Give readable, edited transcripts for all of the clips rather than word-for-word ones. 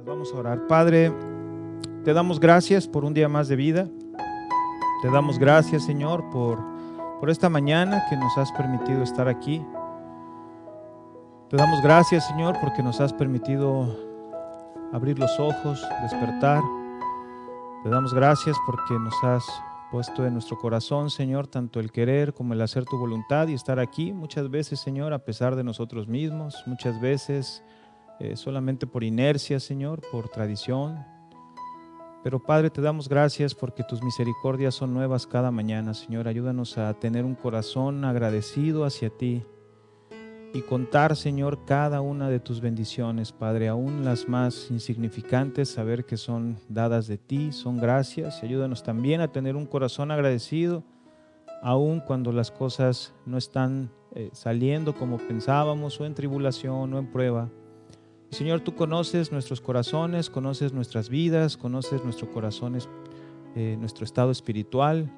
Vamos a orar. Padre, te damos gracias por un día más de vida. Te damos gracias, Señor, por esta mañana que nos has permitido estar aquí. Te damos gracias, Señor, porque nos has permitido abrir los ojos, despertar. Te damos gracias porque nos has puesto en nuestro corazón, Señor, tanto el querer como el hacer tu voluntad y estar aquí. Muchas veces, Señor, a pesar de nosotros mismos, muchas veces solamente por inercia, Señor, por tradición. Pero Padre, te damos gracias porque tus misericordias son nuevas cada mañana, Señor. Ayúdanos a tener un corazón agradecido hacia ti y contar, Señor, cada una de tus bendiciones, Padre, aún las más insignificantes, saber que son dadas de ti, son gracias. Ayúdanos también a tener un corazón agradecido, aún cuando las cosas no están saliendo como pensábamos, o en tribulación o en prueba. Y Señor, tú conoces nuestros corazones, conoces nuestras vidas, conoces nuestro corazón, nuestro estado espiritual.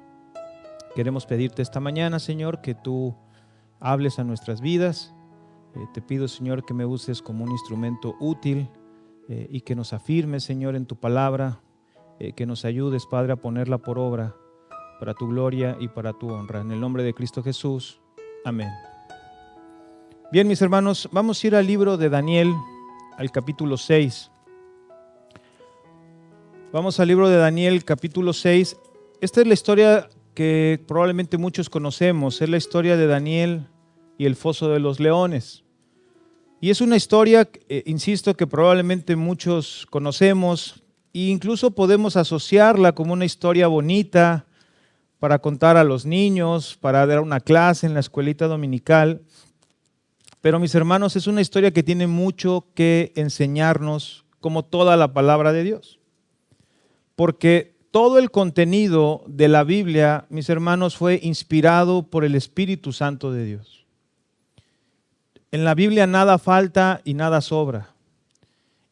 Queremos pedirte esta mañana, Señor, que tú hables a nuestras vidas. Te pido, Señor, que me uses como un instrumento útil y que nos afirmes, Señor, en tu palabra, que nos ayudes, Padre, a ponerla por obra para tu gloria y para tu honra. En el nombre de Cristo Jesús. Amén. Bien, mis hermanos, vamos a ir al libro de Daniel, al capítulo 6. Vamos al libro de Daniel, capítulo 6. Esta es la historia que probablemente muchos conocemos. Es la historia de Daniel y el foso de los leones. Y es una historia, insisto, que probablemente muchos conocemos e incluso podemos asociarla como una historia bonita para contar a los niños, para dar una clase en la escuelita dominical. Pero mis hermanos, es una historia que tiene mucho que enseñarnos, como toda la palabra de Dios. Porque todo el contenido de la Biblia, mis hermanos, fue inspirado por el Espíritu Santo de Dios. En la Biblia nada falta y nada sobra.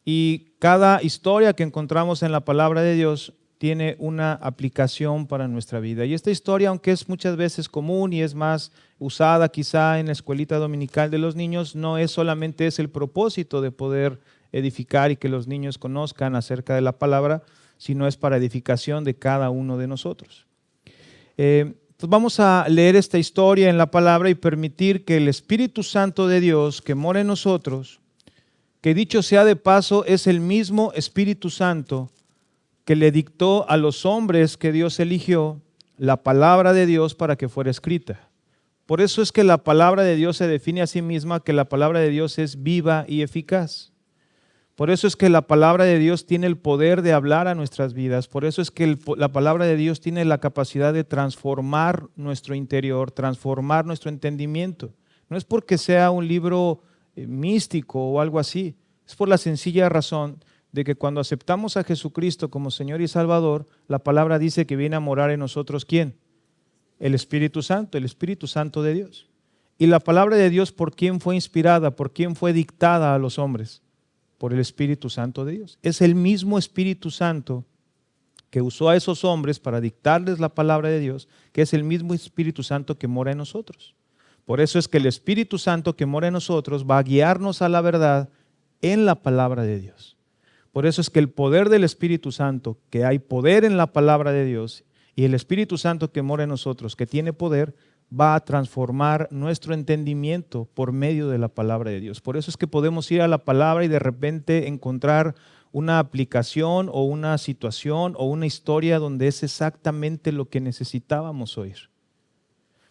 Y cada historia que encontramos en la palabra de Dios tiene una aplicación para nuestra vida. Y esta historia, aunque es muchas veces común y es más usada quizá en la escuelita dominical de los niños, no es solamente es el propósito de poder edificar y que los niños conozcan acerca de la palabra, sino es para edificación de cada uno de nosotros. Pues vamos a leer esta historia en la palabra y permitir que el Espíritu Santo de Dios que mora en nosotros, que dicho sea de paso, es el mismo Espíritu Santo que le dictó a los hombres que Dios eligió la palabra de Dios para que fuera escrita. Por eso es que la palabra de Dios se define a sí misma, que la palabra de Dios es viva y eficaz. Por eso es que la palabra de Dios tiene el poder de hablar a nuestras vidas. Por eso es que la palabra de Dios tiene la capacidad de transformar nuestro interior, transformar nuestro entendimiento. No es porque sea un libro místico o algo así, es por la sencilla razón de que cuando aceptamos a Jesucristo como Señor y Salvador, la palabra dice que viene a morar en nosotros, ¿quién? El Espíritu Santo de Dios. Y la palabra de Dios, ¿por quién fue inspirada? ¿Por quién fue dictada a los hombres? Por el Espíritu Santo de Dios. Es el mismo Espíritu Santo que usó a esos hombres para dictarles la palabra de Dios, que es el mismo Espíritu Santo que mora en nosotros. Por eso es que el Espíritu Santo que mora en nosotros va a guiarnos a la verdad en la palabra de Dios. Por eso es que el poder del Espíritu Santo, que hay poder en la palabra de Dios, y el Espíritu Santo que mora en nosotros, que tiene poder, va a transformar nuestro entendimiento por medio de la palabra de Dios. Por eso es que podemos ir a la palabra y de repente encontrar una aplicación o una situación o una historia donde es exactamente lo que necesitábamos oír.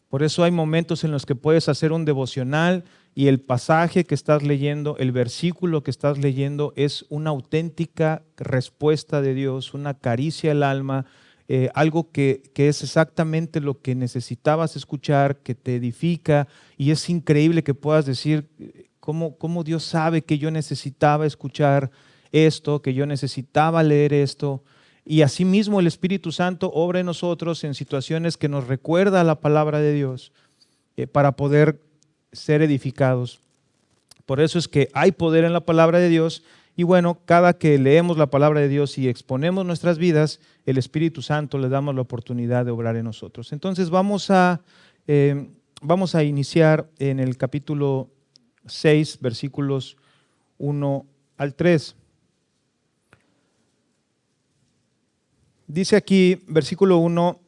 Por eso hay momentos en los que puedes hacer un devocional y el pasaje que estás leyendo, el versículo que estás leyendo es una auténtica respuesta de Dios, una caricia al alma, algo que es exactamente lo que necesitabas escuchar, que te edifica, y es increíble que puedas decir cómo Dios sabe que yo necesitaba escuchar esto, que yo necesitaba leer esto. Y asimismo el Espíritu Santo obra en nosotros en situaciones que nos recuerda la palabra de Dios para poder ser edificados. Por eso es que hay poder en la palabra de Dios y bueno, cada que leemos la palabra de Dios y exponemos nuestras vidas, el Espíritu Santo le damos la oportunidad de obrar en nosotros. Entonces vamos a iniciar en el capítulo 6, versículos 1 al 3. Dice aquí, versículo 1,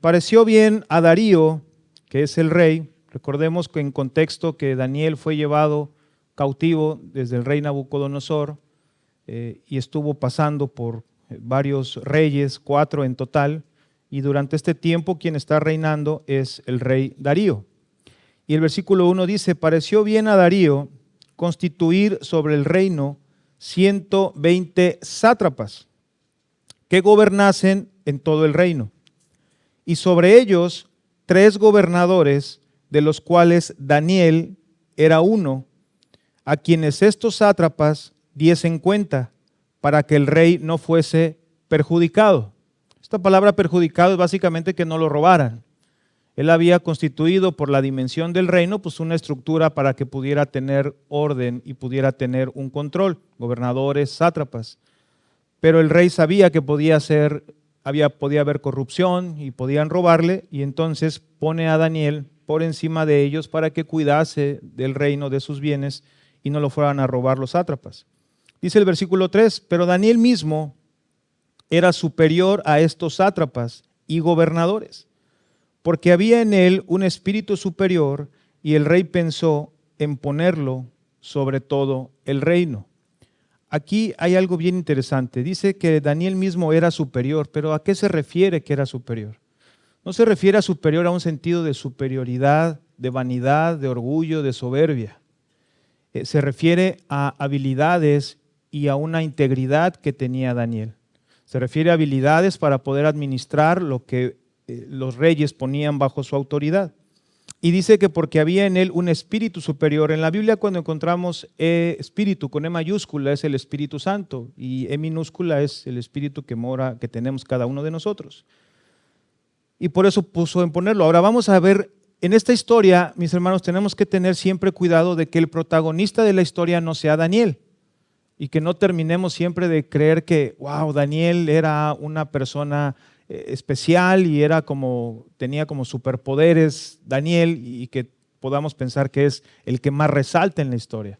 pareció bien a Darío, que es el rey. Recordemos que en contexto que Daniel fue llevado cautivo desde el rey Nabucodonosor y estuvo pasando por varios reyes, 4 en total, y durante este tiempo quien está reinando es el rey Darío. Y el versículo 1 dice, pareció bien a Darío constituir sobre el reino 120 sátrapas que gobernasen en todo el reino, y sobre ellos 3 gobernadores, de los cuales Daniel era uno, a quienes estos sátrapas diesen cuenta, para que el rey no fuese perjudicado. Esta palabra perjudicado es básicamente que no lo robaran. Él había constituido por la dimensión del reino pues una estructura para que pudiera tener orden y pudiera tener un control, gobernadores, sátrapas. Pero el rey sabía que podía haber corrupción y podían robarle, y entonces pone a Daniel por encima de ellos para que cuidase del reino, de sus bienes, y no lo fueran a robar los sátrapas. Dice el versículo 3, pero Daniel mismo era superior a estos sátrapas y gobernadores, porque había en él un espíritu superior, y el rey pensó en ponerlo sobre todo el reino. Aquí hay algo bien interesante. Dice que Daniel mismo era superior, pero ¿a qué se refiere que era superior? No se refiere a superior a un sentido de superioridad, de vanidad, de orgullo, de soberbia. Se refiere a habilidades y a una integridad que tenía Daniel. Se refiere a habilidades para poder administrar lo que los reyes ponían bajo su autoridad. Y dice que porque había en él un espíritu superior. En la Biblia cuando encontramos espíritu con E mayúscula es el Espíritu Santo y E minúscula es el espíritu que tenemos cada uno de nosotros. Y por eso puso en ponerlo. Ahora vamos a ver, en esta historia, mis hermanos, tenemos que tener siempre cuidado de que el protagonista de la historia no sea Daniel. Y que no terminemos siempre de creer que, wow, Daniel era una persona especial y tenía como superpoderes Daniel, y que podamos pensar que es el que más resalta en la historia.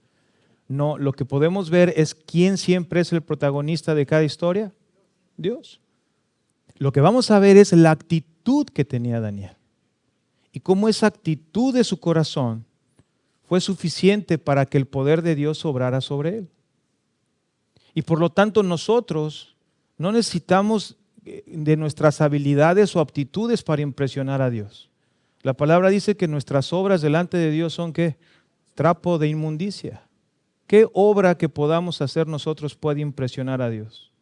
No, lo que podemos ver es quién siempre es el protagonista de cada historia, Dios. Lo que vamos a ver es la actitud que tenía Daniel y cómo esa actitud de su corazón fue suficiente para que el poder de Dios obrara sobre él. Y por lo tanto nosotros no necesitamos de nuestras habilidades o aptitudes para impresionar a Dios. La palabra dice que nuestras obras delante de Dios son ¿qué? Trapo de inmundicia. ¿Qué obra que podamos hacer nosotros puede impresionar a Dios?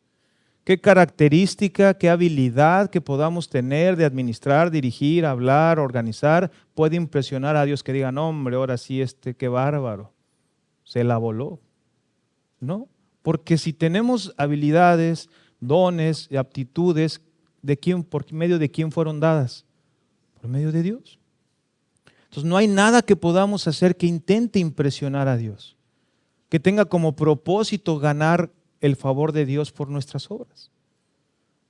¿Qué característica, qué habilidad que podamos tener de administrar, dirigir, hablar, organizar puede impresionar a Dios que digan, hombre, ahora sí qué bárbaro, se la voló? No, porque si tenemos habilidades, dones y aptitudes, ¿por medio de quién fueron dadas? Por medio de Dios. Entonces no hay nada que podamos hacer que intente impresionar a Dios, que tenga como propósito ganar el favor de Dios por nuestras obras.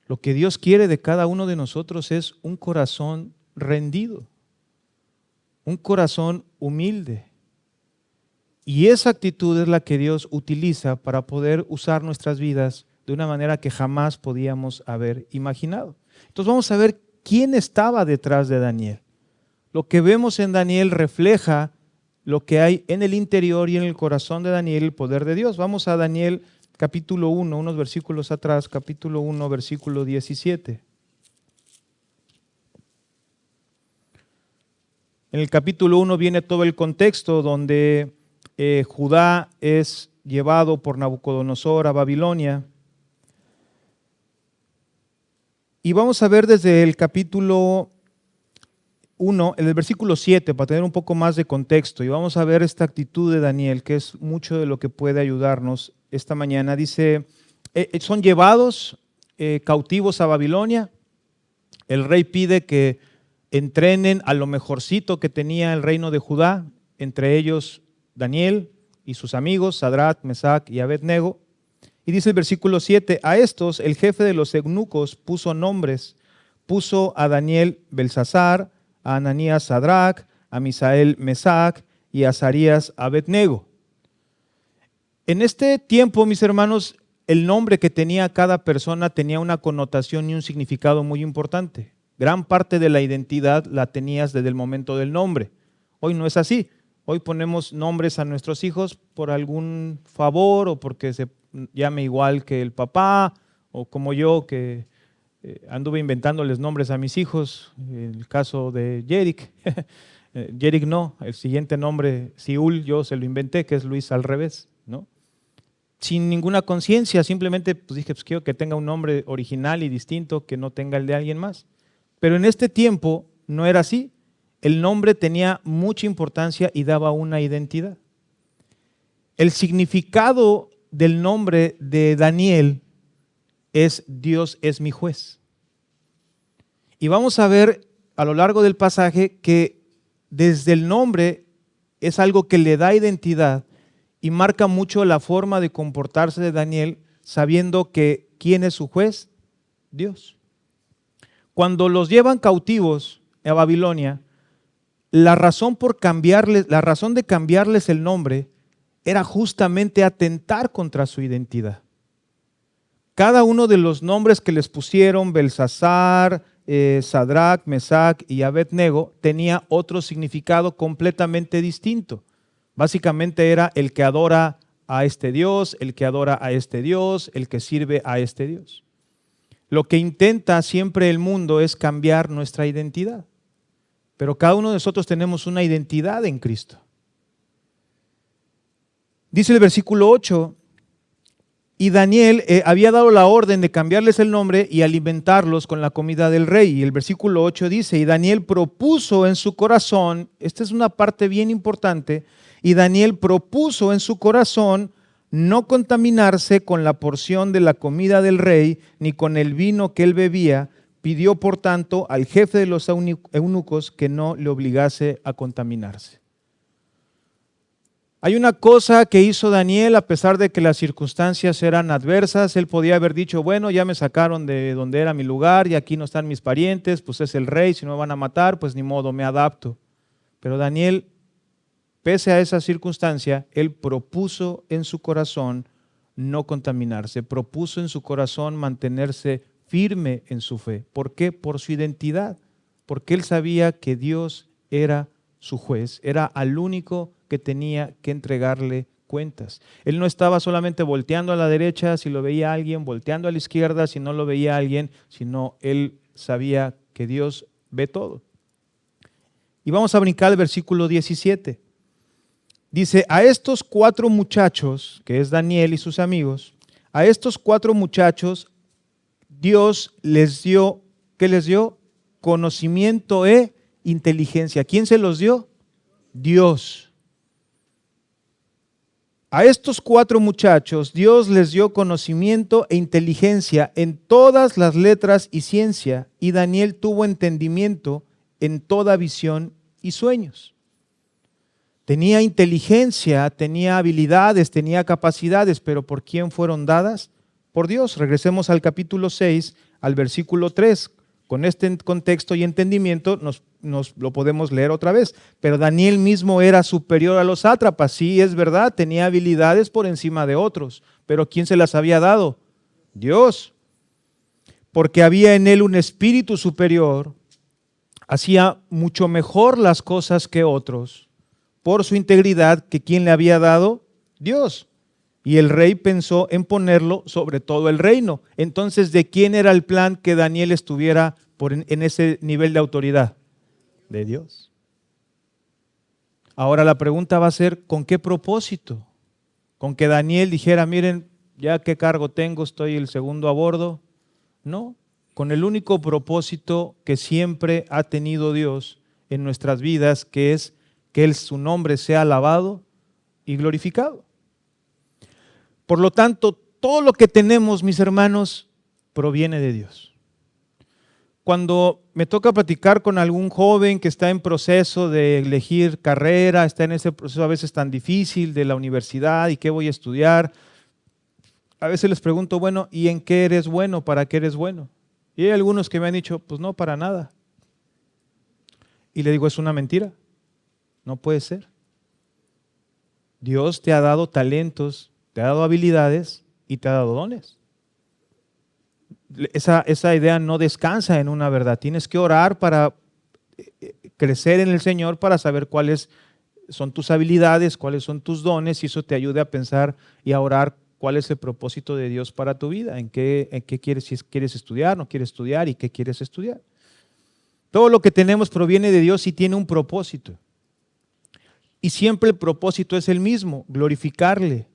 Lo que Dios quiere de cada uno de nosotros es un corazón rendido, un corazón humilde. Y esa actitud es la que Dios utiliza para poder usar nuestras vidas de una manera que jamás podíamos haber imaginado. Entonces vamos a ver quién estaba detrás de Daniel. Lo que vemos en Daniel refleja lo que hay en el interior y en el corazón de Daniel, el poder de Dios. Vamos a Daniel capítulo 1, unos versículos atrás, capítulo 1, versículo 17. En el capítulo 1 viene todo el contexto donde Judá es llevado por Nabucodonosor a Babilonia. Y vamos a ver desde el capítulo 1, en el versículo 7, para tener un poco más de contexto, y vamos a ver esta actitud de Daniel, que es mucho de lo que puede ayudarnos esta mañana. Dice, son llevados cautivos a Babilonia. El rey pide que entrenen a lo mejorcito que tenía el reino de Judá, entre ellos Daniel y sus amigos, Sadrach, Mesach y Abed-nego. Y dice el versículo 7, a estos el jefe de los eunucos puso nombres, puso a Daniel Belsasar, a Ananías Sadrach, a Misael Mesach y a Azarías Abed-nego. En este tiempo, mis hermanos, el nombre que tenía cada persona tenía una connotación y un significado muy importante. Gran parte de la identidad la tenías desde el momento del nombre. Hoy no es así. Hoy ponemos nombres a nuestros hijos por algún favor o porque se llame igual que el papá, o como yo que anduve inventándoles nombres a mis hijos. El caso de Yerick. Yerick no, el siguiente nombre, Siul, yo se lo inventé, que es Luis al revés, ¿no? Sin ninguna conciencia, simplemente pues dije, pues quiero que tenga un nombre original y distinto, que no tenga el de alguien más. Pero en este tiempo no era así. El nombre tenía mucha importancia y daba una identidad. El significado del nombre de Daniel es Dios es mi juez. Y vamos a ver a lo largo del pasaje que desde el nombre es algo que le da identidad y marca mucho la forma de comportarse de Daniel, sabiendo que ¿quién es su juez? Dios. Cuando los llevan cautivos a Babilonia, la razón de cambiarles el nombre era justamente atentar contra su identidad. Cada uno de los nombres que les pusieron, Belsasar, Sadrach, Mesac y Abednego, tenía otro significado completamente distinto. Básicamente era el que adora a este Dios, el que adora a este Dios, el que sirve a este Dios. Lo que intenta siempre el mundo es cambiar nuestra identidad. Pero cada uno de nosotros tenemos una identidad en Cristo. Dice el versículo 8, y Daniel había dado la orden de cambiarles el nombre y alimentarlos con la comida del rey. Y el versículo 8 dice, y Daniel propuso en su corazón, esta es una parte bien importante, y Daniel propuso en su corazón no contaminarse con la porción de la comida del rey, ni con el vino que él bebía. Pidió, por tanto, al jefe de los eunucos que no le obligase a contaminarse. Hay una cosa que hizo Daniel a pesar de que las circunstancias eran adversas. Él podía haber dicho, bueno, ya me sacaron de donde era mi lugar y aquí no están mis parientes, pues es el rey, si no me van a matar, pues ni modo, me adapto. Pero Daniel, pese a esa circunstancia, él propuso en su corazón no contaminarse, propuso en su corazón mantenerse firme en su fe. ¿Por qué? Por su identidad, porque él sabía que Dios era su juez, era al único que tenía que entregarle cuentas. Él no estaba solamente volteando a la derecha si lo veía alguien, volteando a la izquierda si no lo veía alguien, sino él sabía que Dios ve todo. Y vamos a brincar al versículo 17. Dice, a estos 4 muchachos, que es Daniel y sus amigos, a estos 4 muchachos Dios les dio, ¿qué les dio? Conocimiento e inteligencia. ¿Quién se los dio? Dios. A estos 4 muchachos Dios les dio conocimiento e inteligencia en todas las letras y ciencia, y Daniel tuvo entendimiento en toda visión y sueños. Tenía inteligencia, tenía habilidades, tenía capacidades, pero ¿por quién fueron dadas? Por Dios. Regresemos al capítulo 6, al versículo 3. Con este contexto y entendimiento nos lo podemos leer otra vez. Pero Daniel mismo era superior a los sátrapas. Sí, es verdad, tenía habilidades por encima de otros. Pero ¿quién se las había dado? Dios. Porque había en él un espíritu superior. Hacía mucho mejor las cosas que otros. Por su integridad, que ¿quién le había dado? Dios. Y el rey pensó en ponerlo sobre todo el reino. Entonces, ¿de quién era el plan que Daniel estuviera en ese nivel de autoridad? De Dios. Ahora la pregunta va a ser, ¿con qué propósito? ¿Con que Daniel dijera, miren, ya qué cargo tengo, estoy el segundo a bordo? No, con el único propósito que siempre ha tenido Dios en nuestras vidas, que es que su nombre sea alabado y glorificado. Por lo tanto, todo lo que tenemos, mis hermanos, proviene de Dios. Cuando me toca platicar con algún joven que está en proceso de elegir carrera, está en ese proceso a veces tan difícil de la universidad y qué voy a estudiar, a veces les pregunto, bueno, ¿y en qué eres bueno? ¿Para qué eres bueno? Y hay algunos que me han dicho, pues no, para nada. Y le digo, es una mentira, no puede ser. Dios te ha dado talentos, te ha dado habilidades y te ha dado dones. Esa idea no descansa en una verdad. Tienes que orar para crecer en el Señor, para saber cuáles son tus habilidades, cuáles son tus dones, y eso te ayude a pensar y a orar cuál es el propósito de Dios para tu vida, en qué quieres, si quieres estudiar, no quieres estudiar y qué quieres estudiar. Todo lo que tenemos proviene de Dios y tiene un propósito. Y siempre el propósito es el mismo: glorificarle,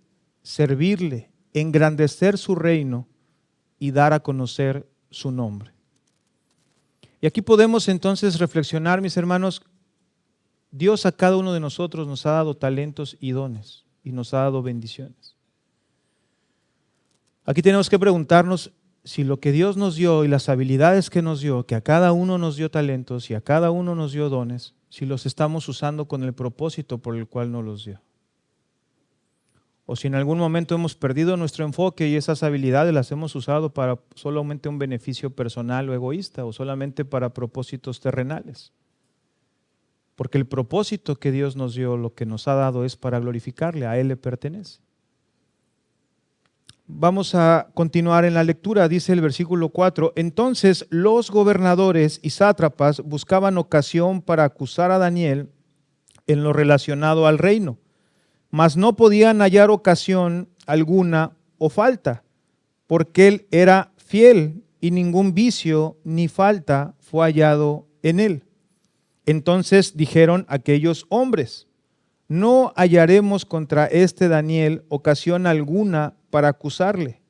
servirle, engrandecer su reino y dar a conocer su nombre. Y aquí podemos entonces reflexionar, mis hermanos. Dios a cada uno de nosotros nos ha dado talentos y dones y nos ha dado bendiciones. Aquí tenemos que preguntarnos si lo que Dios nos dio y las habilidades que nos dio, que a cada uno nos dio talentos y a cada uno nos dio dones, si los estamos usando con el propósito por el cual nos los dio. O si en algún momento hemos perdido nuestro enfoque y esas habilidades las hemos usado para solamente un beneficio personal o egoísta, o solamente para propósitos terrenales. Porque el propósito que Dios nos dio, lo que nos ha dado, es para glorificarle, a Él le pertenece. Vamos a continuar en la lectura, dice el versículo 4. Entonces los gobernadores y sátrapas buscaban ocasión para acusar a Daniel en lo relacionado al reino, mas no podían hallar ocasión alguna o falta, porque él era fiel y ningún vicio ni falta fue hallado en él. Entonces dijeron aquellos hombres: no hallaremos contra este Daniel ocasión alguna para acusarle,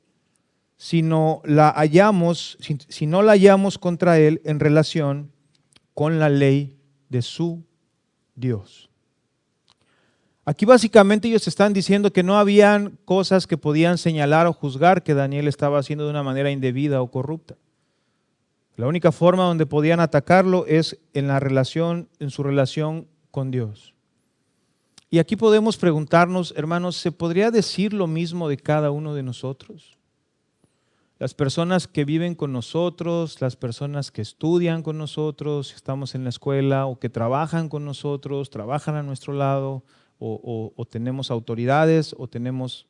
si no la hallamos contra él en relación con la ley de su Dios. Aquí básicamente ellos están diciendo que no habían cosas que podían señalar o juzgar que Daniel estaba haciendo de una manera indebida o corrupta. La única forma donde podían atacarlo es en su relación con Dios. Y aquí podemos preguntarnos, hermanos, ¿se podría decir lo mismo de cada uno de nosotros? Las personas que viven con nosotros, las personas que estudian con nosotros, estamos en la escuela, o que trabajan con nosotros, trabajan a nuestro lado, o tenemos autoridades, o tenemos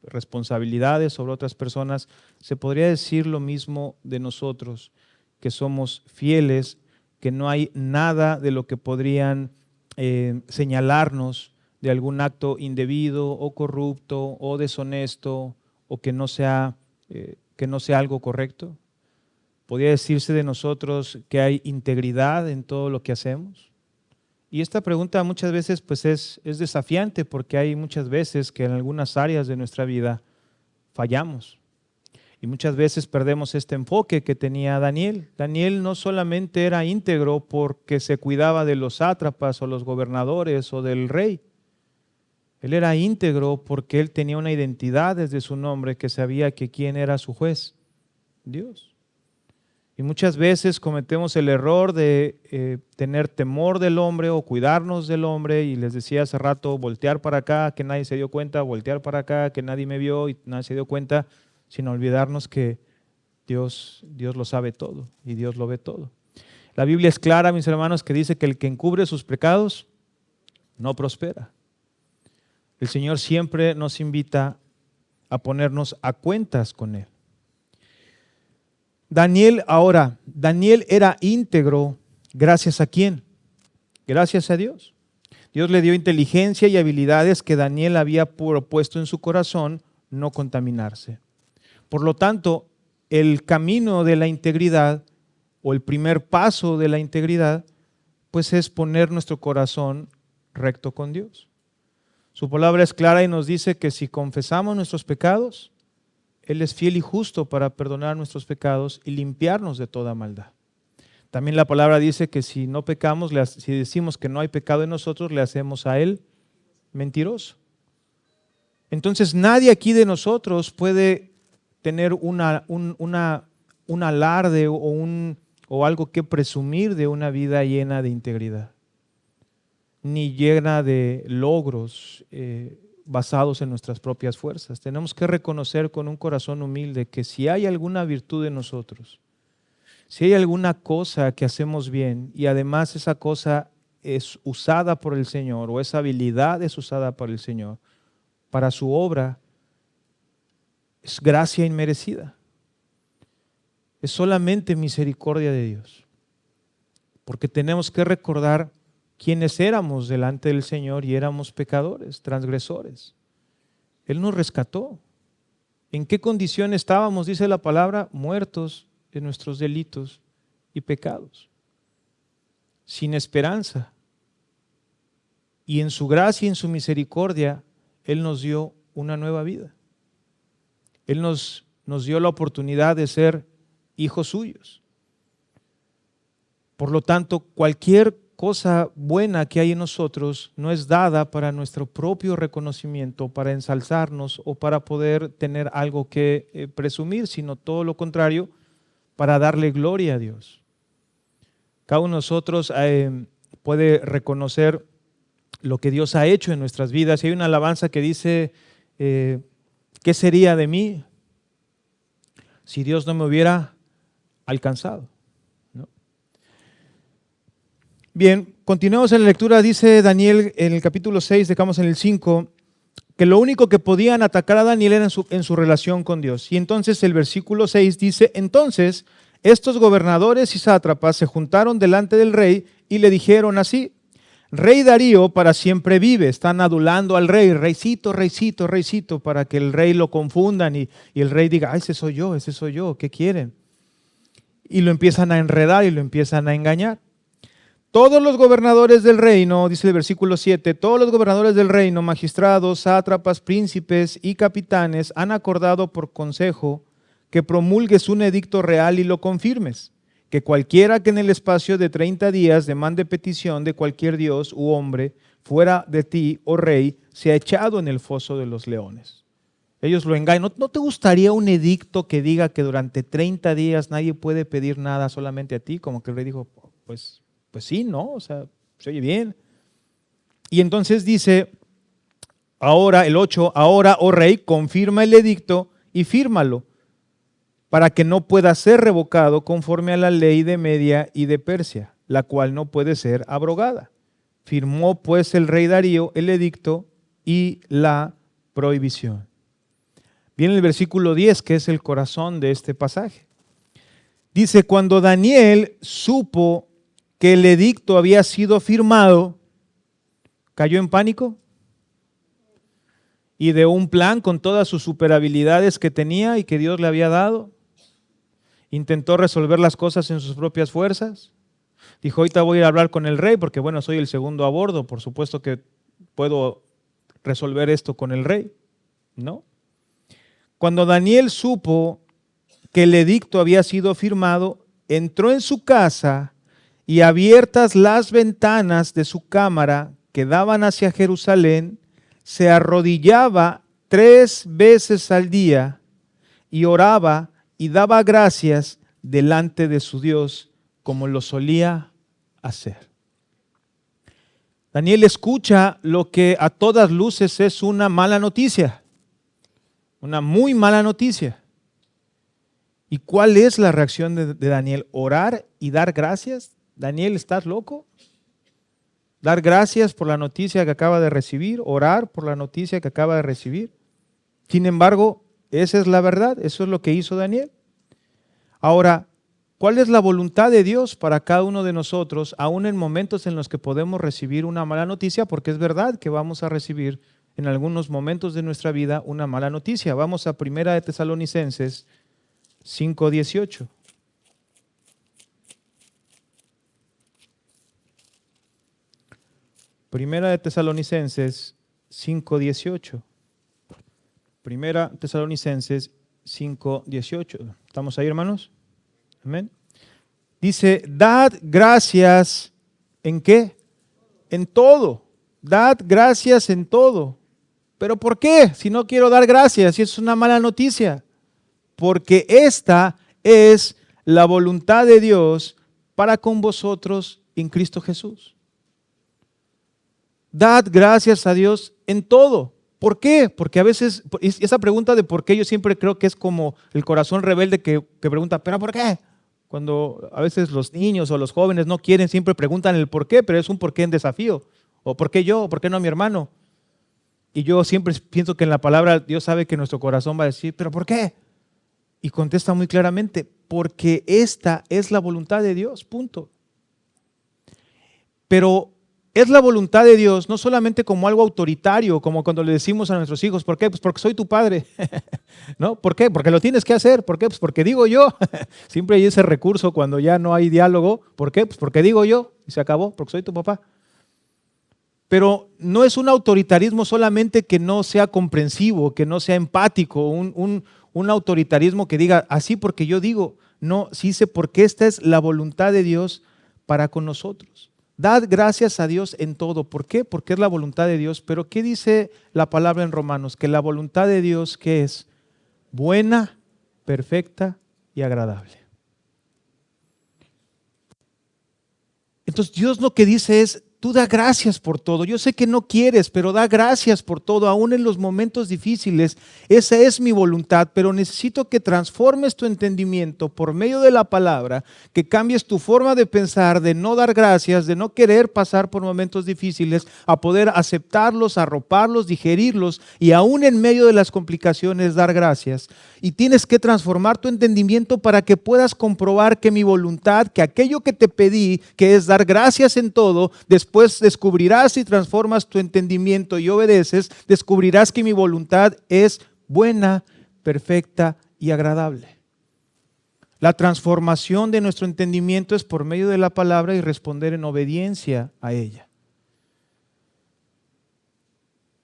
responsabilidades sobre otras personas, ¿se podría decir lo mismo de nosotros? Que somos fieles, que no hay nada de lo que podrían señalarnos de algún acto indebido o corrupto o deshonesto, o que no sea algo correcto. ¿Podría decirse de nosotros que hay integridad en todo lo que hacemos? Y esta pregunta muchas veces pues es desafiante, porque hay muchas veces que en algunas áreas de nuestra vida fallamos. Y muchas veces perdemos este enfoque que tenía Daniel. Daniel no solamente era íntegro porque se cuidaba de los sátrapas o los gobernadores o del rey. Él era íntegro porque él tenía una identidad desde su nombre, que sabía que quién era su juez: Dios. Y muchas veces cometemos el error de tener temor del hombre o cuidarnos del hombre, y les decía hace rato, voltear para acá, que nadie se dio cuenta, voltear para acá, que nadie me vio y nadie se dio cuenta, sin olvidarnos que Dios lo sabe todo y Dios lo ve todo. La Biblia es clara, mis hermanos, que dice que el que encubre sus pecados no prospera. El Señor siempre nos invita a ponernos a cuentas con Él. Daniel era íntegro, ¿gracias a quién? Gracias a Dios. Dios le dio inteligencia y habilidades que Daniel había propuesto en su corazón no contaminarse. Por lo tanto, el camino de la integridad, o el primer paso de la integridad, pues es poner nuestro corazón recto con Dios. Su palabra es clara y nos dice que si confesamos nuestros pecados, Él es fiel y justo para perdonar nuestros pecados y limpiarnos de toda maldad. También la palabra dice que si no pecamos, si decimos que no hay pecado en nosotros, le hacemos a Él mentiroso. Entonces nadie aquí de nosotros puede tener un alarde o algo que presumir de una vida llena de integridad, ni llena de logros basados en nuestras propias fuerzas. Tenemos que reconocer con un corazón humilde que si hay alguna virtud en nosotros, si hay alguna cosa que hacemos bien y además esa cosa es usada por el Señor, o esa habilidad es usada por el Señor para su obra, Es gracia inmerecida. Es solamente misericordia de Dios. Porque tenemos que recordar quiénes éramos delante del Señor y éramos pecadores, transgresores. Él nos rescató. ¿En qué condición estábamos? Dice la palabra, muertos en nuestros delitos y pecados, sin esperanza. Y en su gracia y en su misericordia, Él nos dio una nueva vida. Él nos dio la oportunidad de ser hijos suyos. Por lo tanto, cualquier cosa buena que hay en nosotros no es dada para nuestro propio reconocimiento, para ensalzarnos o para poder tener algo que presumir, sino todo lo contrario, para darle gloria a Dios. Cada uno de nosotros puede reconocer lo que Dios ha hecho en nuestras vidas. Y hay una alabanza que dice, ¿qué sería de mí si Dios no me hubiera alcanzado? ¿No? Bien, continuamos en la lectura. Dice Daniel en el capítulo 6, dejamos en el 5, que lo único que podían atacar a Daniel era en su relación con Dios. Y entonces el versículo 6 dice, entonces estos gobernadores y sátrapas se juntaron delante del rey y le dijeron así, Rey Darío para siempre vive. Están adulando al rey, reycito, reycito, reycito, para que el rey lo confundan y el rey diga, ese soy yo, ¿qué quieren? Y lo empiezan a enredar y lo empiezan a engañar. Todos los gobernadores del reino, dice el versículo 7, todos los gobernadores del reino, magistrados, sátrapas, príncipes y capitanes han acordado por consejo que promulgues un edicto real y lo confirmes, que cualquiera que en el espacio de 30 días demande petición de cualquier dios u hombre fuera de ti, oh rey, sea echado en el foso de los leones. Ellos lo engañan. ¿No te gustaría un edicto que diga que durante 30 días nadie puede pedir nada solamente a ti? Como que el rey dijo, pues sí, ¿no? O sea, se oye bien. Y entonces dice, ahora, el 8, ahora, oh rey, confirma el edicto y fírmalo, para que no pueda ser revocado conforme a la ley de Media y de Persia, la cual no puede ser abrogada. Firmó pues el rey Darío el edicto y la prohibición. Viene el versículo 10, que es el corazón de este pasaje. Dice, cuando Daniel supo que el edicto había sido firmado, ¿cayó en pánico? Y de un plan con todas sus superhabilidades que tenía y que Dios le había dado. Intentó resolver las cosas en sus propias fuerzas. Dijo, ahorita voy a ir a hablar con el rey porque bueno, soy el segundo a bordo, por supuesto que puedo resolver esto con el rey. ¿No? Cuando Daniel supo que el edicto había sido firmado, entró en su casa y abiertas las ventanas de su cámara que daban hacia Jerusalén, se arrodillaba 3 veces al día y oraba y daba gracias delante de su Dios como lo solía hacer. Daniel escucha lo que a todas luces es una mala noticia, una muy mala noticia. ¿Y cuál es la reacción de Daniel? ¿Orar y dar gracias? Daniel, ¿estás loco? Dar gracias por la noticia que acaba de recibir, orar por la noticia que acaba de recibir. Sin embargo, esa es la verdad, eso es lo que hizo Daniel. Ahora, ¿cuál es la voluntad de Dios para cada uno de nosotros, aún en momentos en los que podemos recibir una mala noticia? Porque es verdad que vamos a recibir en algunos momentos de nuestra vida una mala noticia. Vamos a 1 de Tesalonicenses 5:18. Primera de Tesalonicenses 5:18. Primera Tesalonicenses 5:18. ¿Estamos ahí, hermanos? Amén. Dice, dad gracias, ¿en qué? En todo. Dad gracias en todo. ¿Pero por qué? Si no quiero dar gracias, si es una mala noticia. Porque esta es la voluntad de Dios para con vosotros en Cristo Jesús. Dad gracias a Dios en todo. ¿Por qué? Porque a veces, esa pregunta de por qué yo siempre creo que es como el corazón rebelde que pregunta, ¿pero por qué? Cuando a veces los niños o los jóvenes no quieren, siempre preguntan el por qué, pero es un por qué en desafío. ¿O por qué yo? ¿O por qué no mi hermano? Y yo siempre pienso que en la palabra Dios sabe que nuestro corazón va a decir, ¿pero por qué? Y contesta muy claramente, porque esta es la voluntad de Dios, punto. Pero es la voluntad de Dios no solamente como algo autoritario, como cuando le decimos a nuestros hijos, ¿por qué? Pues porque soy tu padre. ¿No? ¿Por qué? Porque lo tienes que hacer. ¿Por qué? Pues porque digo yo. Siempre hay ese recurso cuando ya no hay diálogo. ¿Por qué? Pues porque digo yo y se acabó, porque soy tu papá. Pero no es un autoritarismo solamente que no sea comprensivo, que no sea empático, un autoritarismo que diga así porque yo digo. No, sí dice porque esta es la voluntad de Dios para con nosotros. Dad gracias a Dios en todo. ¿Por qué? Porque es la voluntad de Dios. Pero ¿qué dice la palabra en Romanos? Que la voluntad de Dios, ¿qué es? Buena, perfecta y agradable. Entonces Dios lo que dice es, tú da gracias por todo. Yo sé que no quieres, pero da gracias por todo, aún en los momentos difíciles. Esa es mi voluntad, pero necesito que transformes tu entendimiento por medio de la palabra, que cambies tu forma de pensar, de no dar gracias, de no querer pasar por momentos difíciles, a poder aceptarlos, arroparlos, digerirlos y aún en medio de las complicaciones dar gracias. Y tienes que transformar tu entendimiento para que puedas comprobar que mi voluntad, que aquello que te pedí, que es dar gracias en todo, después descubrirás si transformas tu entendimiento y obedeces, descubrirás que mi voluntad es buena, perfecta y agradable. La transformación de nuestro entendimiento es por medio de la palabra y responder en obediencia a ella.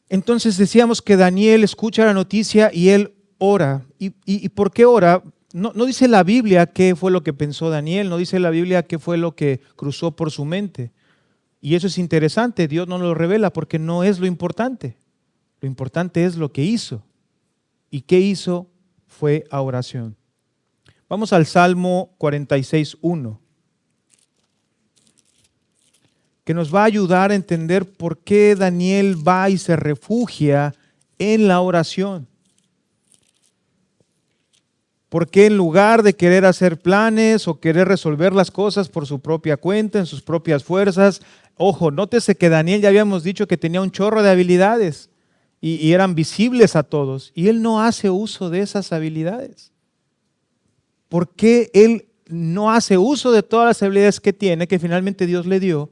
Entonces decíamos que Daniel escucha la noticia y él ora. ¿Y por qué ora? No dice la Biblia qué fue lo que pensó Daniel, no dice la Biblia qué fue lo que cruzó por su mente. Y eso es interesante, Dios no lo revela porque no es lo importante. Lo importante es lo que hizo. ¿Y qué hizo? Fue a oración. Vamos al Salmo 46:1, que nos va a ayudar a entender por qué Daniel va y se refugia en la oración. Porque en lugar de querer hacer planes o querer resolver las cosas por su propia cuenta, en sus propias fuerzas, ojo, nótese que Daniel ya habíamos dicho que tenía un chorro de habilidades y eran visibles a todos. Y él no hace uso de esas habilidades. ¿Por qué él no hace uso de todas las habilidades que tiene, que finalmente Dios le dio,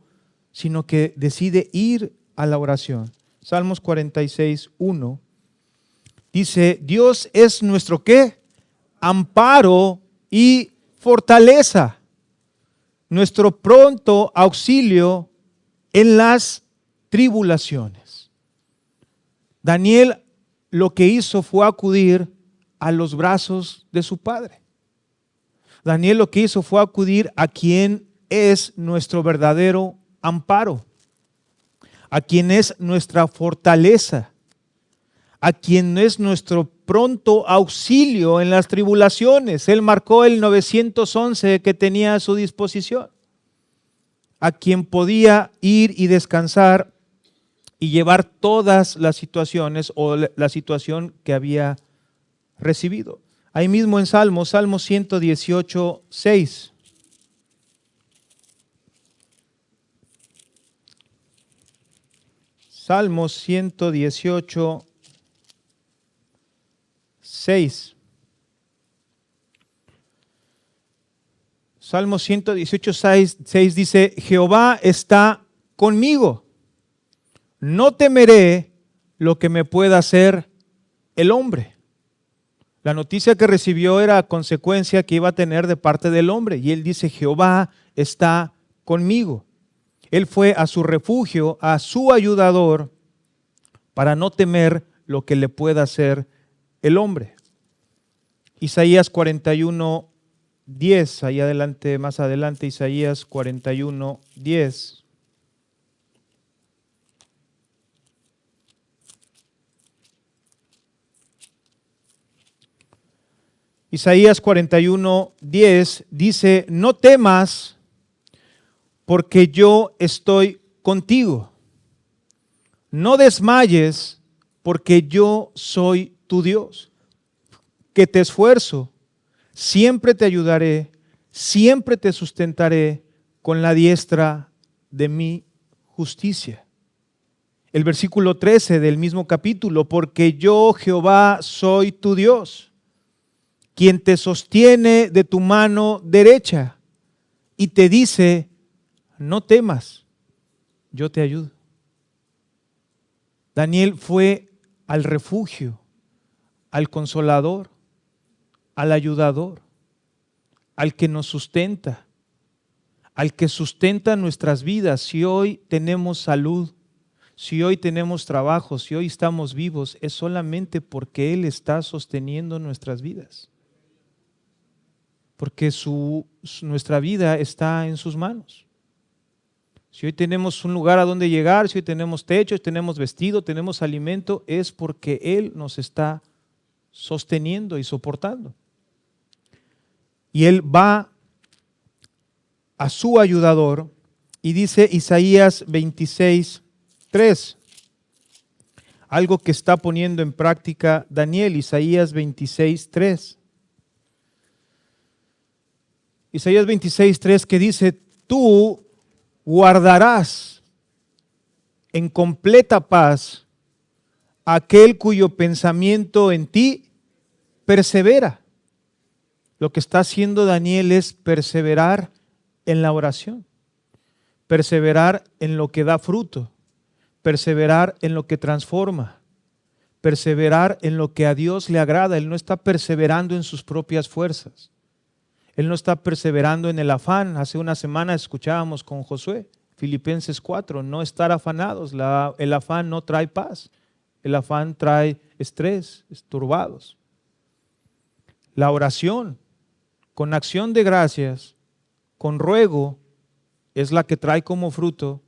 sino que decide ir a la oración? Salmos 46:1 dice, Dios es nuestro ¿qué? Amparo y fortaleza, nuestro pronto auxilio en las tribulaciones. Daniel lo que hizo fue acudir a los brazos de su padre. Daniel lo que hizo fue acudir a quien es nuestro verdadero amparo, a quien es nuestra fortaleza, a quien es nuestro pronto auxilio en las tribulaciones. Él marcó el 911 que tenía a su disposición, a quien podía ir y descansar y llevar todas las situaciones o la situación que había recibido. Ahí mismo en Salmo 118:6. Salmo 118:6. Salmo 118:6 dice, Jehová está conmigo, no temeré lo que me pueda hacer el hombre. La noticia que recibió era consecuencia que iba a tener de parte del hombre. Y él dice, Jehová está conmigo. Él fue a su refugio, a su ayudador, para no temer lo que le pueda hacer el hombre. Isaías 41:10, ahí adelante, más adelante, Isaías 41:10. Isaías 41:10 dice, no temas porque yo estoy contigo. No desmayes porque yo soy tu Dios, que te esfuerzo, siempre te ayudaré, siempre te sustentaré con la diestra de mi justicia. El versículo 13 del mismo capítulo, porque yo, Jehová, soy tu Dios, quien te sostiene de tu mano derecha y te dice, no temas, yo te ayudo. Daniel fue al refugio, al consolador, al ayudador, al que nos sustenta, al que sustenta nuestras vidas. Si hoy tenemos salud, si hoy tenemos trabajo, si hoy estamos vivos, es solamente porque Él está sosteniendo nuestras vidas. Porque nuestra vida está en sus manos. Si hoy tenemos un lugar a donde llegar, si hoy tenemos techo, si tenemos vestido, tenemos alimento, es porque Él nos está sosteniendo y soportando. Y Él va a su ayudador y dice Isaías 26:3, algo que está poniendo en práctica Daniel, Isaías 26:3. Isaías 26:3 que dice, tú guardarás en completa paz a aquel cuyo pensamiento en ti persevera. Lo que está haciendo Daniel es perseverar en la oración, perseverar en lo que da fruto, perseverar en lo que transforma, perseverar en lo que a Dios le agrada. Él no está perseverando en sus propias fuerzas. Él no está perseverando en el afán. Hace una semana escuchábamos con Josué, Filipenses 4, no estar afanados. El afán no trae paz. El afán trae estrés, turbados. La oración, con acción de gracias, con ruego, es la que trae como fruto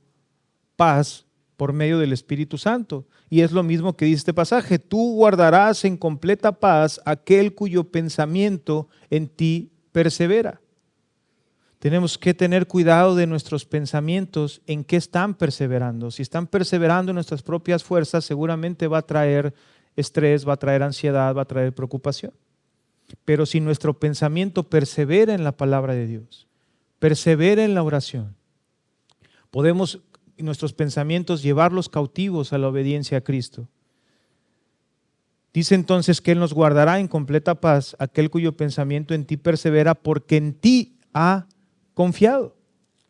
paz por medio del Espíritu Santo. Y es lo mismo que dice este pasaje, tú guardarás en completa paz aquel cuyo pensamiento en ti persevera. Tenemos que tener cuidado de nuestros pensamientos, en qué están perseverando. Si están perseverando en nuestras propias fuerzas, seguramente va a traer estrés, va a traer ansiedad, va a traer preocupación. Pero si nuestro pensamiento persevera en la palabra de Dios, persevera en la oración, podemos nuestros pensamientos llevarlos cautivos a la obediencia a Cristo. Dice entonces que Él nos guardará en completa paz aquel cuyo pensamiento en ti persevera, porque en ti ha confiado.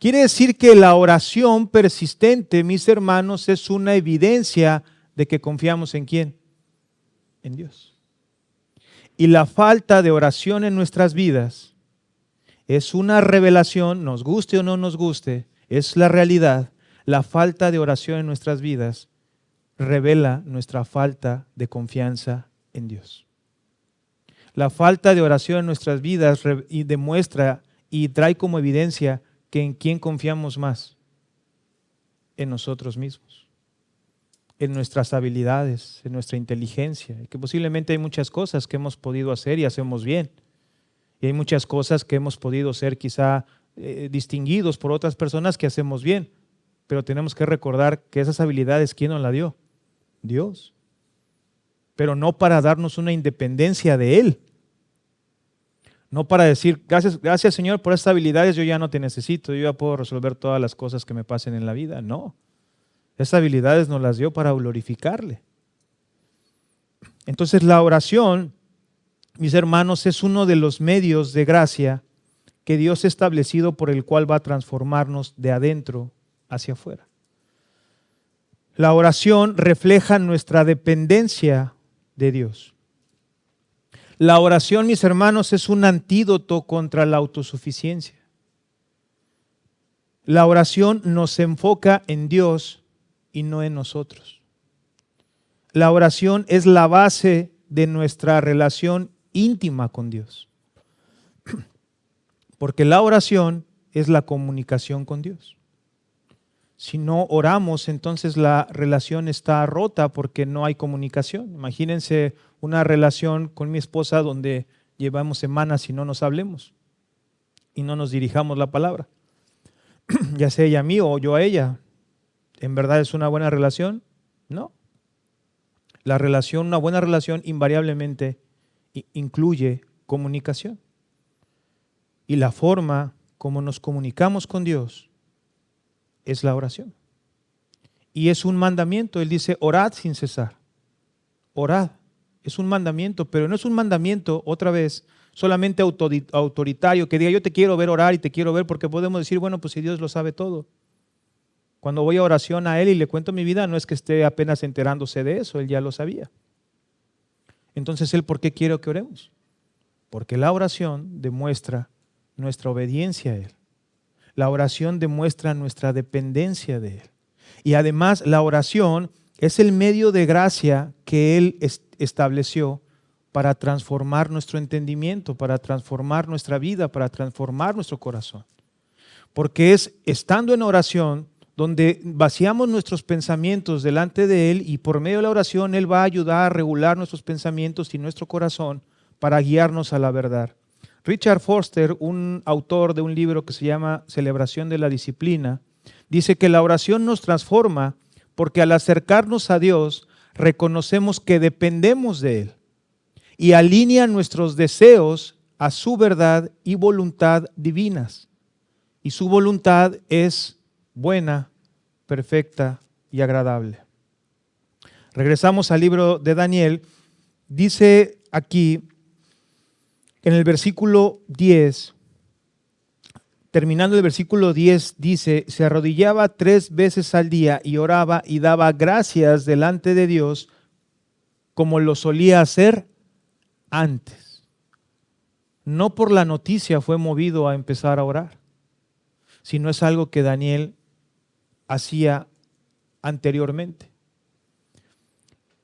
Quiere decir que la oración persistente, mis hermanos, es una evidencia de que confiamos ¿en quién? En Dios. Y la falta de oración en nuestras vidas es una revelación, nos guste o no nos guste, es la realidad. La falta de oración en nuestras vidas revela nuestra falta de confianza en Dios. La falta de oración en nuestras vidas demuestra y trae como evidencia que en quién confiamos más, en nosotros mismos, en nuestras habilidades, en nuestra inteligencia, y que posiblemente hay muchas cosas que hemos podido hacer y hacemos bien, y hay muchas cosas que hemos podido ser quizá distinguidos por otras personas que hacemos bien, pero tenemos que recordar que esas habilidades, ¿quién nos las dio? Dios. Pero no para darnos una independencia de Él. No para decir, gracias Señor por estas habilidades, yo ya no te necesito, yo ya puedo resolver todas las cosas que me pasen en la vida. No, esas habilidades nos las dio para glorificarle. Entonces la oración, mis hermanos, es uno de los medios de gracia que Dios ha establecido por el cual va a transformarnos de adentro hacia afuera. La oración refleja nuestra dependencia de Dios. La oración, mis hermanos, es un antídoto contra la autosuficiencia. La oración nos enfoca en Dios y no en nosotros. La oración es la base de nuestra relación íntima con Dios. Porque la oración es la comunicación con Dios. Si no oramos, entonces la relación está rota porque no hay comunicación. Imagínense una relación con mi esposa donde llevamos semanas y no nos hablemos y no nos dirijamos la palabra. Ya sea ella a mí o yo a ella. ¿En verdad es una buena relación? No. Una buena relación invariablemente incluye comunicación. Y la forma como nos comunicamos con Dios es la oración. y es un mandamiento. Él dice, orad sin cesar. Orad. Es un mandamiento, pero no es un mandamiento, otra vez, solamente autoritario, que diga yo te quiero ver orar y te quiero ver, porque podemos decir, bueno, pues si Dios lo sabe todo. Cuando voy a oración a Él y le cuento mi vida, no es que esté apenas enterándose de eso, Él ya lo sabía. Entonces, ¿Él por qué quiere que oremos? Porque la oración demuestra nuestra obediencia a Él. La oración demuestra nuestra dependencia de Él. Y además, la oración es el medio de gracia que Él estableció para transformar nuestro entendimiento, para transformar nuestra vida, para transformar nuestro corazón. Porque es estando en oración donde vaciamos nuestros pensamientos delante de Él y por medio de la oración Él va a ayudar a regular nuestros pensamientos y nuestro corazón para guiarnos a la verdad. Richard Foster, un autor de un libro que se llama Celebración de la Disciplina, dice que la oración nos transforma porque al acercarnos a Dios reconocemos que dependemos de Él y alinea nuestros deseos a su verdad y voluntad divinas. Y su voluntad es buena, perfecta y agradable. Regresamos al libro de Daniel. Dice aquí, en el versículo 10, terminando el versículo 10, dice, se arrodillaba 3 veces al día y oraba y daba gracias delante de Dios como lo solía hacer antes. No por la noticia fue movido a empezar a orar, sino es algo que Daniel hacía anteriormente.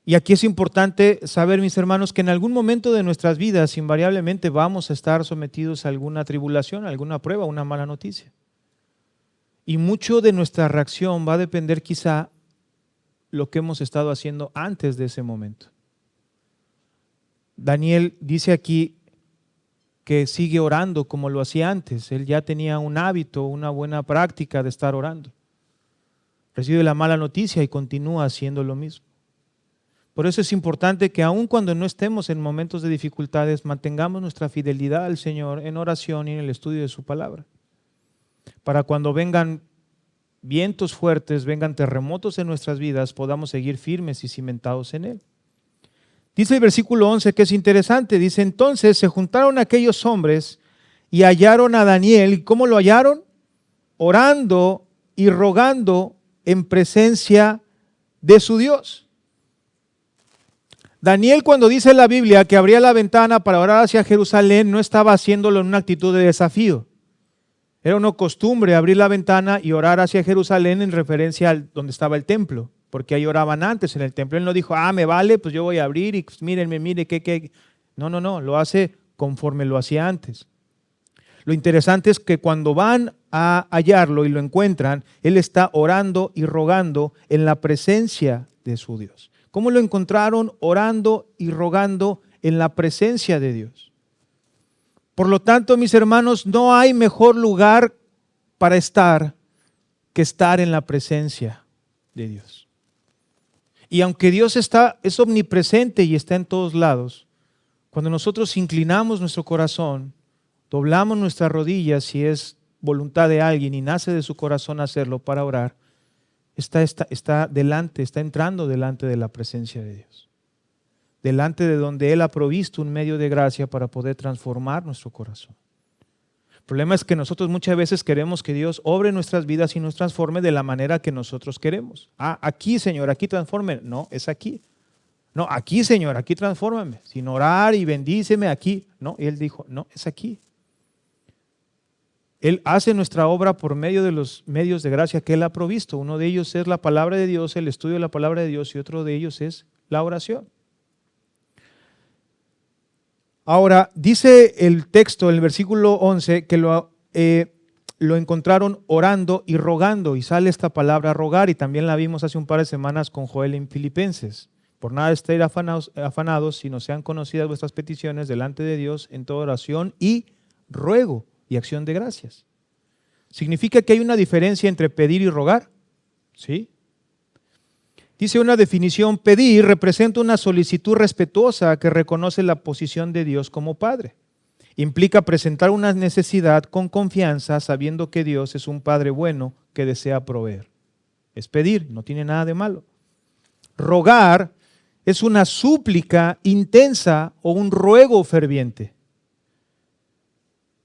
Y aquí es importante saber, mis hermanos, que en algún momento de nuestras vidas invariablemente vamos a estar sometidos a alguna tribulación, a alguna prueba, una mala noticia. Y mucho de nuestra reacción va a depender quizá lo que hemos estado haciendo antes de ese momento. Daniel dice aquí que sigue orando como lo hacía antes. Él ya tenía un hábito, una buena práctica de estar orando. Recibe la mala noticia y continúa haciendo lo mismo. Por eso es importante que aun cuando no estemos en momentos de dificultades, mantengamos nuestra fidelidad al Señor en oración y en el estudio de su palabra. Para cuando vengan vientos fuertes, vengan terremotos en nuestras vidas, podamos seguir firmes y cimentados en Él. Dice el versículo 11 que es interesante. Dice, entonces se juntaron aquellos hombres y hallaron a Daniel. ¿Y cómo lo hallaron? Orando y rogando en presencia de su Dios. Daniel, cuando dice la Biblia que abría la ventana para orar hacia Jerusalén, no estaba haciéndolo en una actitud de desafío. Era una costumbre abrir la ventana y orar hacia Jerusalén en referencia a donde estaba el templo, porque ahí oraban antes en el templo. Él no dijo, me vale, pues yo voy a abrir y pues, mírenme, mire qué. No, lo hace conforme lo hacía antes. Lo interesante es que cuando van a hallarlo y lo encuentran, él está orando y rogando en la presencia de su Dios. ¿Cómo lo encontraron? Orando y rogando en la presencia de Dios. Por lo tanto, mis hermanos, no hay mejor lugar para estar que estar en la presencia de Dios. Y aunque Dios es omnipresente y está en todos lados, cuando nosotros inclinamos nuestro corazón, doblamos nuestras rodillas si es voluntad de alguien y nace de su corazón hacerlo para orar, está entrando delante de la presencia de Dios. Delante de donde Él ha provisto un medio de gracia para poder transformar nuestro corazón. El problema es que nosotros muchas veces queremos que Dios obre en nuestras vidas y nos transforme de la manera que nosotros queremos. Aquí, Señor, aquí transforme. No, es aquí. No, aquí, Señor, aquí transfórmame. Sin orar y bendíceme aquí. No, y Él dijo, no, es aquí. Él hace nuestra obra por medio de los medios de gracia que Él ha provisto. Uno de ellos es la palabra de Dios, el estudio de la palabra de Dios, y otro de ellos es la oración. Ahora, dice el texto, el versículo 11, que lo encontraron orando y rogando, y sale esta palabra rogar, y también la vimos hace un par de semanas con Joel en Filipenses. Por nada estéis afanados, sino sean conocidas vuestras peticiones delante de Dios en toda oración y ruego y acción de gracias. ¿Significa que hay una diferencia entre pedir y rogar? Sí. Dice una definición, pedir representa una solicitud respetuosa que reconoce la posición de Dios como Padre. Implica presentar una necesidad con confianza, sabiendo que Dios es un Padre bueno que desea proveer. es pedir, no tiene nada de malo. Rogar es una súplica intensa o un ruego ferviente.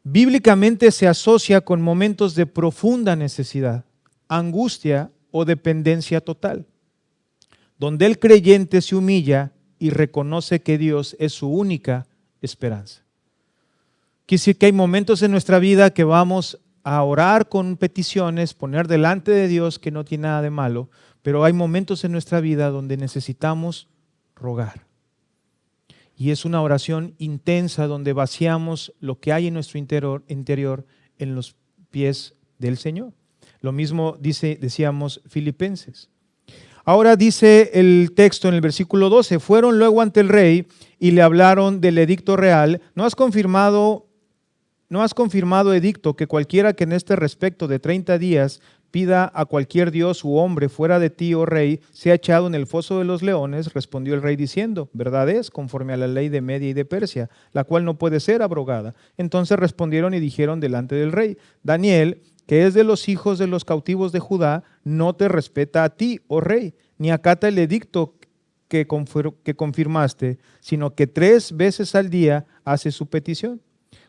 Bíblicamente se asocia con momentos de profunda necesidad, angustia o dependencia total, donde el creyente se humilla y reconoce que Dios es su única esperanza. Quiere decir que hay momentos en nuestra vida que vamos a orar con peticiones, poner delante de Dios, que no tiene nada de malo, pero hay momentos en nuestra vida donde necesitamos rogar. Y es una oración intensa donde vaciamos lo que hay en nuestro interior en los pies del Señor. Lo mismo decíamos Filipenses. Ahora dice el texto en el versículo 12, fueron luego ante el rey y le hablaron del edicto real. ¿No has confirmado, edicto, que cualquiera que en este respecto de 30 días pida a cualquier dios u hombre fuera de ti, oh rey, sea echado en el foso de los leones? Respondió el rey diciendo, verdad es, conforme a la ley de Media y de Persia, la cual no puede ser abrogada. Entonces respondieron y dijeron delante del rey, Daniel, que es de los hijos de los cautivos de Judá, no te respeta a ti, oh rey, ni acata el edicto que confirmaste, sino que 3 veces al día hace su petición.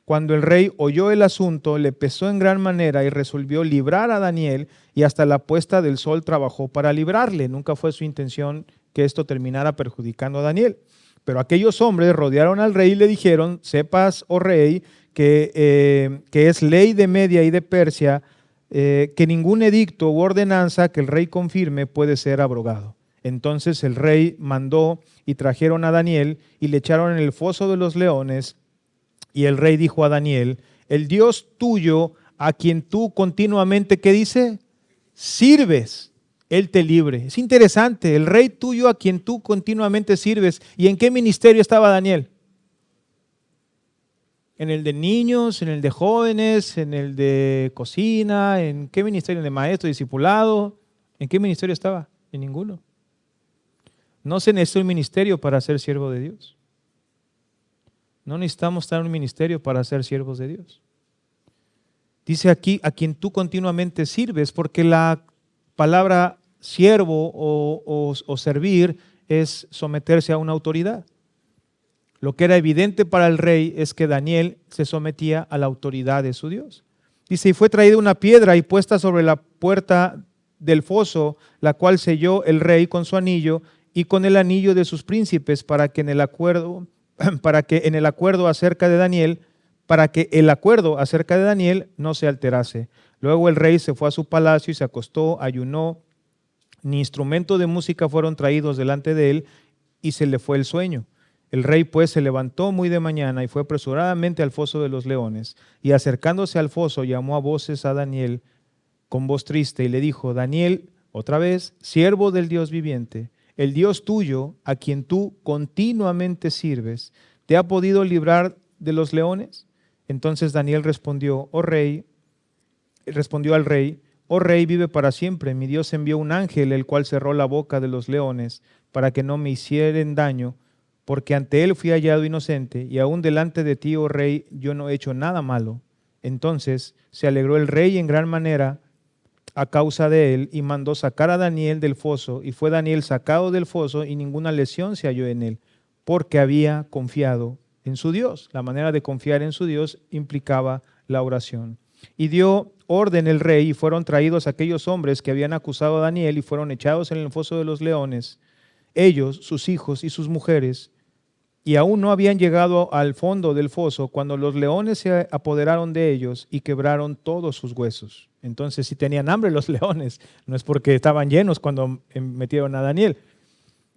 Cuando el rey oyó el asunto, le pesó en gran manera y resolvió librar a Daniel, y hasta la puesta del sol trabajó para librarle. Nunca fue su intención que esto terminara perjudicando a Daniel. Pero aquellos hombres rodearon al rey y le dijeron, sepas, oh rey, que es ley de Media y de Persia, que ningún edicto u ordenanza que el rey confirme puede ser abrogado. Entonces el rey mandó y trajeron a Daniel y le echaron en el foso de los leones. Y el rey dijo a Daniel, el Dios tuyo a quien tú continuamente, ¿qué dice? Sirves, Él te libre. Es interesante, el rey tuyo a quien tú continuamente sirves. ¿Y en qué ministerio estaba Daniel? ¿En el de niños, en el de jóvenes, en el de cocina? ¿En qué ministerio? ¿En el de maestro, discipulado? ¿En qué ministerio estaba? En ninguno. No se necesita un ministerio para ser siervo de Dios. No necesitamos estar en un ministerio para ser siervos de Dios. Dice aquí, a quien tú continuamente sirves, porque la palabra siervo o servir es someterse a una autoridad. Lo que era evidente para el rey es que Daniel se sometía a la autoridad de su Dios. Dice, y fue traída una piedra y puesta sobre la puerta del foso, la cual selló el rey con su anillo y con el anillo de sus príncipes, para que el acuerdo acerca de Daniel no se alterase. Luego el rey se fue a su palacio y se acostó, ayunó, ni instrumento de música fueron traídos delante de él, y se le fue el sueño. El rey pues se levantó muy de mañana y fue apresuradamente al foso de los leones, y acercándose al foso llamó a voces a Daniel con voz triste y le dijo, Daniel, otra vez, siervo del Dios viviente, el Dios tuyo, a quien tú continuamente sirves, ¿te ha podido librar de los leones? Entonces Daniel respondió al rey, oh rey, vive para siempre. Mi Dios envió un ángel, el cual cerró la boca de los leones, para que no me hicieren daño, porque ante él fui hallado inocente, y aún delante de ti, oh rey, yo no he hecho nada malo. Entonces se alegró el rey en gran manera a causa de él, y mandó sacar a Daniel del foso, y fue Daniel sacado del foso, y ninguna lesión se halló en él, porque había confiado en su Dios. La manera de confiar en su Dios implicaba la oración. Y dio orden el rey, y fueron traídos aquellos hombres que habían acusado a Daniel, y fueron echados en el foso de los leones, ellos, sus hijos y sus mujeres, y aún no habían llegado al fondo del foso cuando los leones se apoderaron de ellos y quebraron todos sus huesos. Entonces, si tenían hambre los leones, no es porque estaban llenos cuando metieron a Daniel.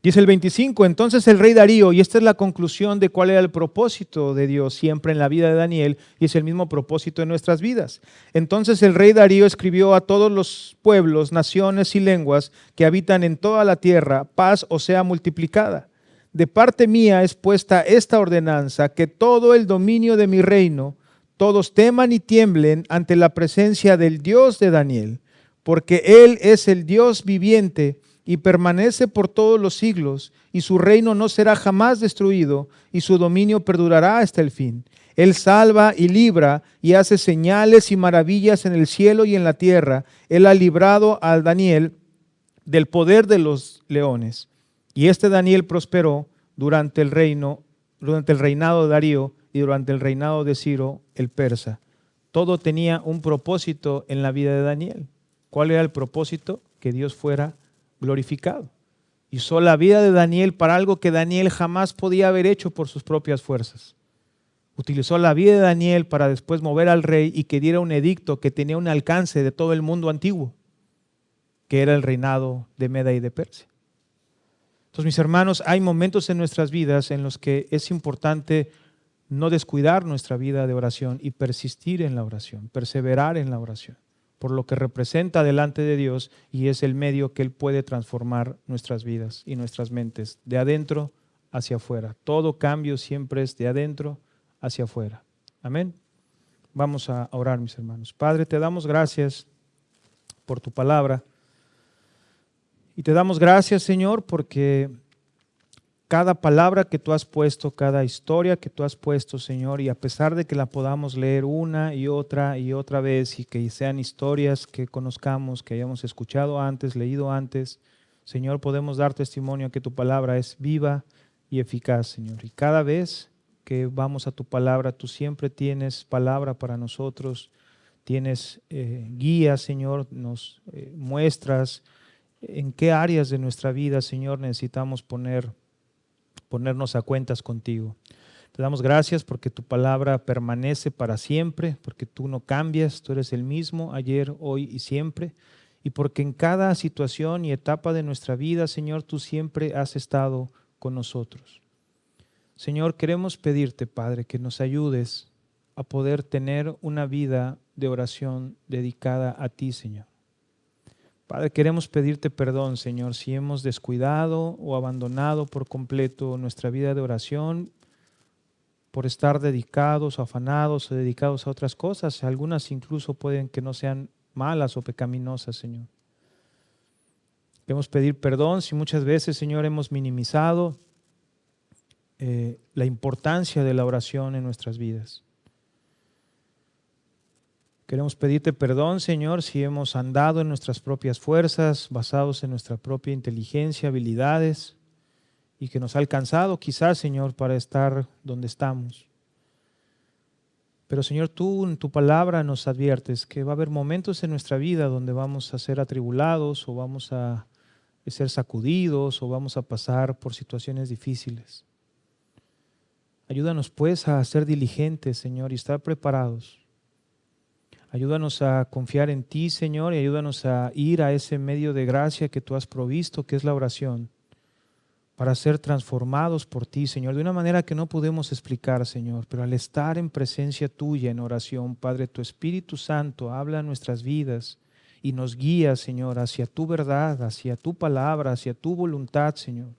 Dice el 25, entonces el rey Darío, y esta es la conclusión de cuál era el propósito de Dios siempre en la vida de Daniel, y es el mismo propósito en nuestras vidas. Entonces el rey Darío escribió a todos los pueblos, naciones y lenguas que habitan en toda la tierra, paz os sea multiplicada. De parte mía es puesta esta ordenanza, que todo el dominio de mi reino, todos teman y tiemblen ante la presencia del Dios de Daniel, porque Él es el Dios viviente y permanece por todos los siglos, y su reino no será jamás destruido, y su dominio perdurará hasta el fin. Él salva y libra, y hace señales y maravillas en el cielo y en la tierra. Él ha librado a Daniel del poder de los leones. Y este Daniel prosperó durante el reinado de Darío y durante el reinado de Ciro el persa. Todo tenía un propósito en la vida de Daniel. ¿Cuál era el propósito? Que Dios fuera glorificado. Usó la vida de Daniel para algo que Daniel jamás podía haber hecho por sus propias fuerzas. Utilizó la vida de Daniel para después mover al rey y que diera un edicto que tenía un alcance de todo el mundo antiguo, que era el reinado de Media y de Persia. Entonces, mis hermanos, hay momentos en nuestras vidas en los que es importante no descuidar nuestra vida de oración y persistir en la oración, perseverar en la oración, por lo que representa delante de Dios y es el medio que Él puede transformar nuestras vidas y nuestras mentes, de adentro hacia afuera. Todo cambio siempre es de adentro hacia afuera. Amén. Vamos a orar, mis hermanos. Padre, te damos gracias por tu palabra y te damos gracias, Señor, porque cada palabra que tú has puesto, cada historia que tú has puesto, Señor, y a pesar de que la podamos leer una y otra vez y que sean historias que conozcamos, que hayamos escuchado antes, leído antes, Señor, podemos dar testimonio que tu palabra es viva y eficaz, Señor. Y cada vez que vamos a tu palabra, tú siempre tienes palabra para nosotros, tienes guía, Señor, nos muestras en qué áreas de nuestra vida, Señor, necesitamos ponernos a cuentas contigo. Te damos gracias porque tu palabra permanece para siempre, porque tú no cambias, tú eres el mismo ayer, hoy y siempre, y porque en cada situación y etapa de nuestra vida, Señor, tú siempre has estado con nosotros. Señor, queremos pedirte, Padre, que nos ayudes a poder tener una vida de oración dedicada a ti, Señor. Padre, queremos pedirte perdón, Señor, si hemos descuidado o abandonado por completo nuestra vida de oración por estar dedicados, afanados o dedicados a otras cosas. Algunas incluso pueden que no sean malas o pecaminosas, Señor. Queremos pedir perdón si muchas veces, Señor, hemos minimizado la importancia de la oración en nuestras vidas. Queremos pedirte perdón, Señor, si hemos andado en nuestras propias fuerzas, basados en nuestra propia inteligencia, habilidades, y que nos ha alcanzado quizás, Señor, para estar donde estamos. Pero, Señor, tú en tu palabra nos adviertes que va a haber momentos en nuestra vida donde vamos a ser atribulados o vamos a ser sacudidos o vamos a pasar por situaciones difíciles. Ayúdanos pues a ser diligentes, Señor, y estar preparados. Ayúdanos a confiar en ti, Señor, y ayúdanos a ir a ese medio de gracia que tú has provisto, que es la oración, para ser transformados por ti, Señor, de una manera que no podemos explicar, Señor, pero al estar en presencia tuya en oración, Padre, tu Espíritu Santo habla en nuestras vidas y nos guía, Señor, hacia tu verdad, hacia tu palabra, hacia tu voluntad, Señor.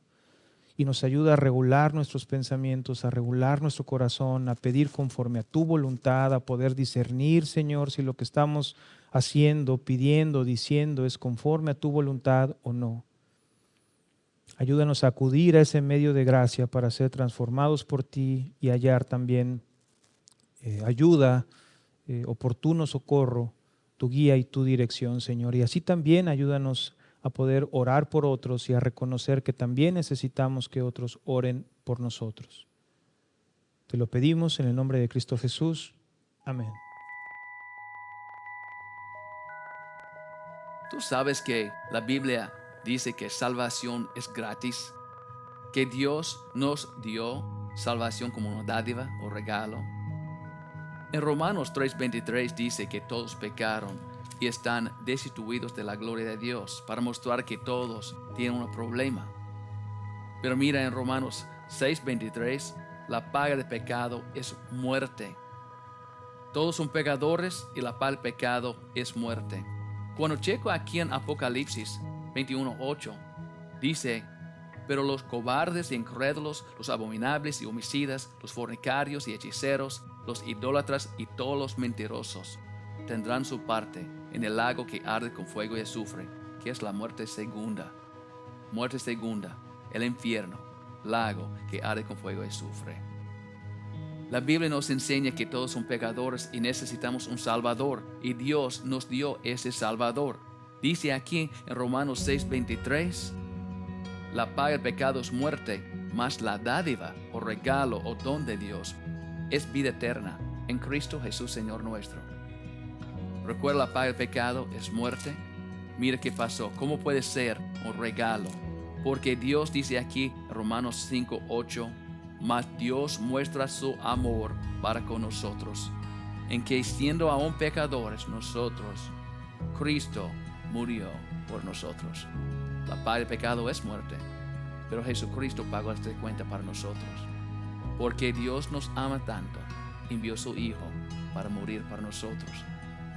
Y nos ayuda a regular nuestros pensamientos, a regular nuestro corazón, a pedir conforme a tu voluntad, a poder discernir, Señor, si lo que estamos haciendo, pidiendo, diciendo es conforme a tu voluntad o no. Ayúdanos a acudir a ese medio de gracia para ser transformados por ti y hallar también ayuda, oportuno socorro, tu guía y tu dirección, Señor. Y así también ayúdanos a poder orar por otros y a reconocer que también necesitamos que otros oren por nosotros. Te lo pedimos en el nombre de Cristo Jesús. Amén. Tú sabes que la Biblia dice que salvación es gratis, que Dios nos dio salvación como una dádiva o regalo. En Romanos 3:23 dice que todos pecaron y están destituidos de la gloria de Dios, para mostrar que todos tienen un problema. Pero mira, en Romanos 6:23, la paga del pecado es muerte. Todos son pecadores y la paga del pecado es muerte. Cuando checo aquí en Apocalipsis 21:8, dice: pero los cobardes y incrédulos, los abominables y homicidas, los fornicarios y hechiceros, los idólatras y todos los mentirosos tendrán su parte en el lago que arde con fuego y azufre, que es la muerte segunda. Muerte segunda, el infierno, lago que arde con fuego y azufre. La Biblia nos enseña que todos son pecadores y necesitamos un Salvador, y Dios nos dio ese Salvador. Dice aquí en Romanos 6:23, la paga del pecado es muerte, mas la dádiva o regalo o don de Dios es vida eterna en Cristo Jesús Señor nuestro. Recuerda, la paga del pecado es muerte. Mira qué pasó. ¿Cómo puede ser un regalo? Porque Dios dice aquí en Romanos 5:8, mas Dios muestra su amor para con nosotros, en que siendo aún pecadores nosotros, Cristo murió por nosotros. La paga del pecado es muerte, pero Jesucristo pagó esta cuenta para nosotros. Porque Dios nos ama tanto, envió a su Hijo para morir para nosotros.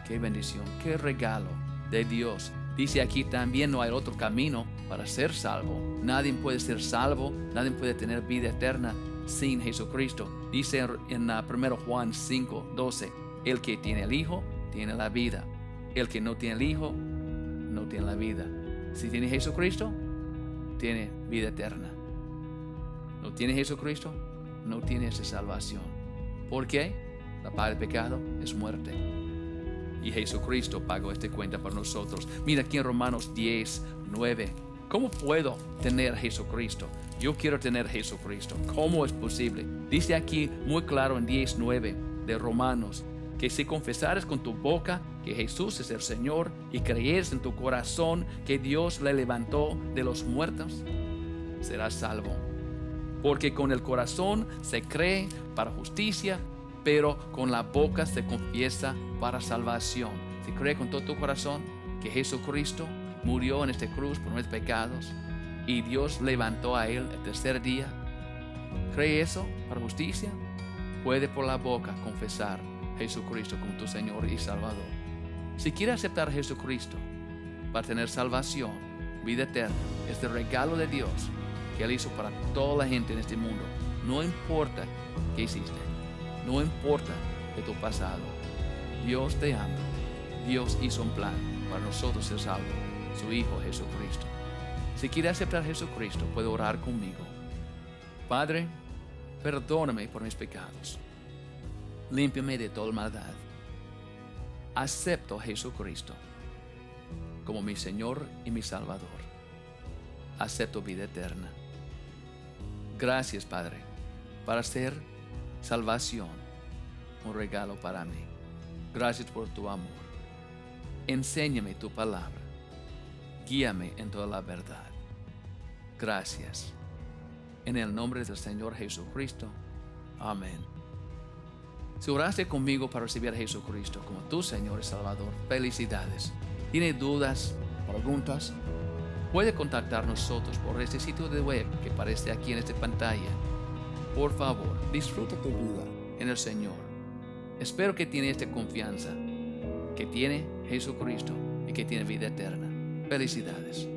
Qué bendición, qué regalo de Dios. Dice aquí también, no hay otro camino para ser salvo. Nadie puede ser salvo, nadie puede tener vida eterna sin Jesucristo. Dice en 1 Juan 5:12, el que tiene el Hijo tiene la vida. El que no tiene el Hijo no tiene la vida. Si tiene Jesucristo, tiene vida eterna. No tiene Jesucristo, no tiene esa salvación. ¿Por qué? La paga del pecado es muerte. Y Jesucristo pagó esta cuenta por nosotros. Mira aquí en Romanos 10:9. ¿Cómo puedo tener Jesucristo? Yo quiero tener Jesucristo. ¿Cómo es posible? Dice aquí muy claro en 10:9 de Romanos, que si confesares con tu boca que Jesús es el Señor y creyeres en tu corazón que Dios le levantó de los muertos, serás salvo. Porque con el corazón se cree para justicia, pero con la boca se confiesa para salvación. Si crees con todo tu corazón que Jesucristo murió en esta cruz por nuestros pecados y Dios levantó a Él el tercer día, ¿cree eso para justicia? Puede por la boca confesar Jesucristo como tu Señor y Salvador. Si quieres aceptar a Jesucristo para tener salvación, vida eterna, este regalo de Dios que Él hizo para toda la gente en este mundo, no importa qué hiciste, no importa de tu pasado, Dios te ama. Dios hizo un plan para nosotros ser salvos, su Hijo Jesucristo. Si quieres aceptar a Jesucristo, puede orar conmigo. Padre, perdóname por mis pecados. Límpiame de toda maldad. Acepto a Jesucristo como mi Señor y mi Salvador. Acepto vida eterna. Gracias, Padre, para hacer salvación un regalo para mí. Gracias por tu amor. Enséñame tu palabra. Guíame en toda la verdad. Gracias. En el nombre del Señor Jesucristo. Amén. Si oraste conmigo para recibir a Jesucristo como tu Señor y Salvador, felicidades. ¿Tiene dudas, preguntas? Puede contactar nosotros por este sitio de web que aparece aquí en esta pantalla. Por favor, disfruta tu vida en el Señor. Espero que tiene esta confianza, que tiene Jesucristo y que tiene vida eterna. Felicidades.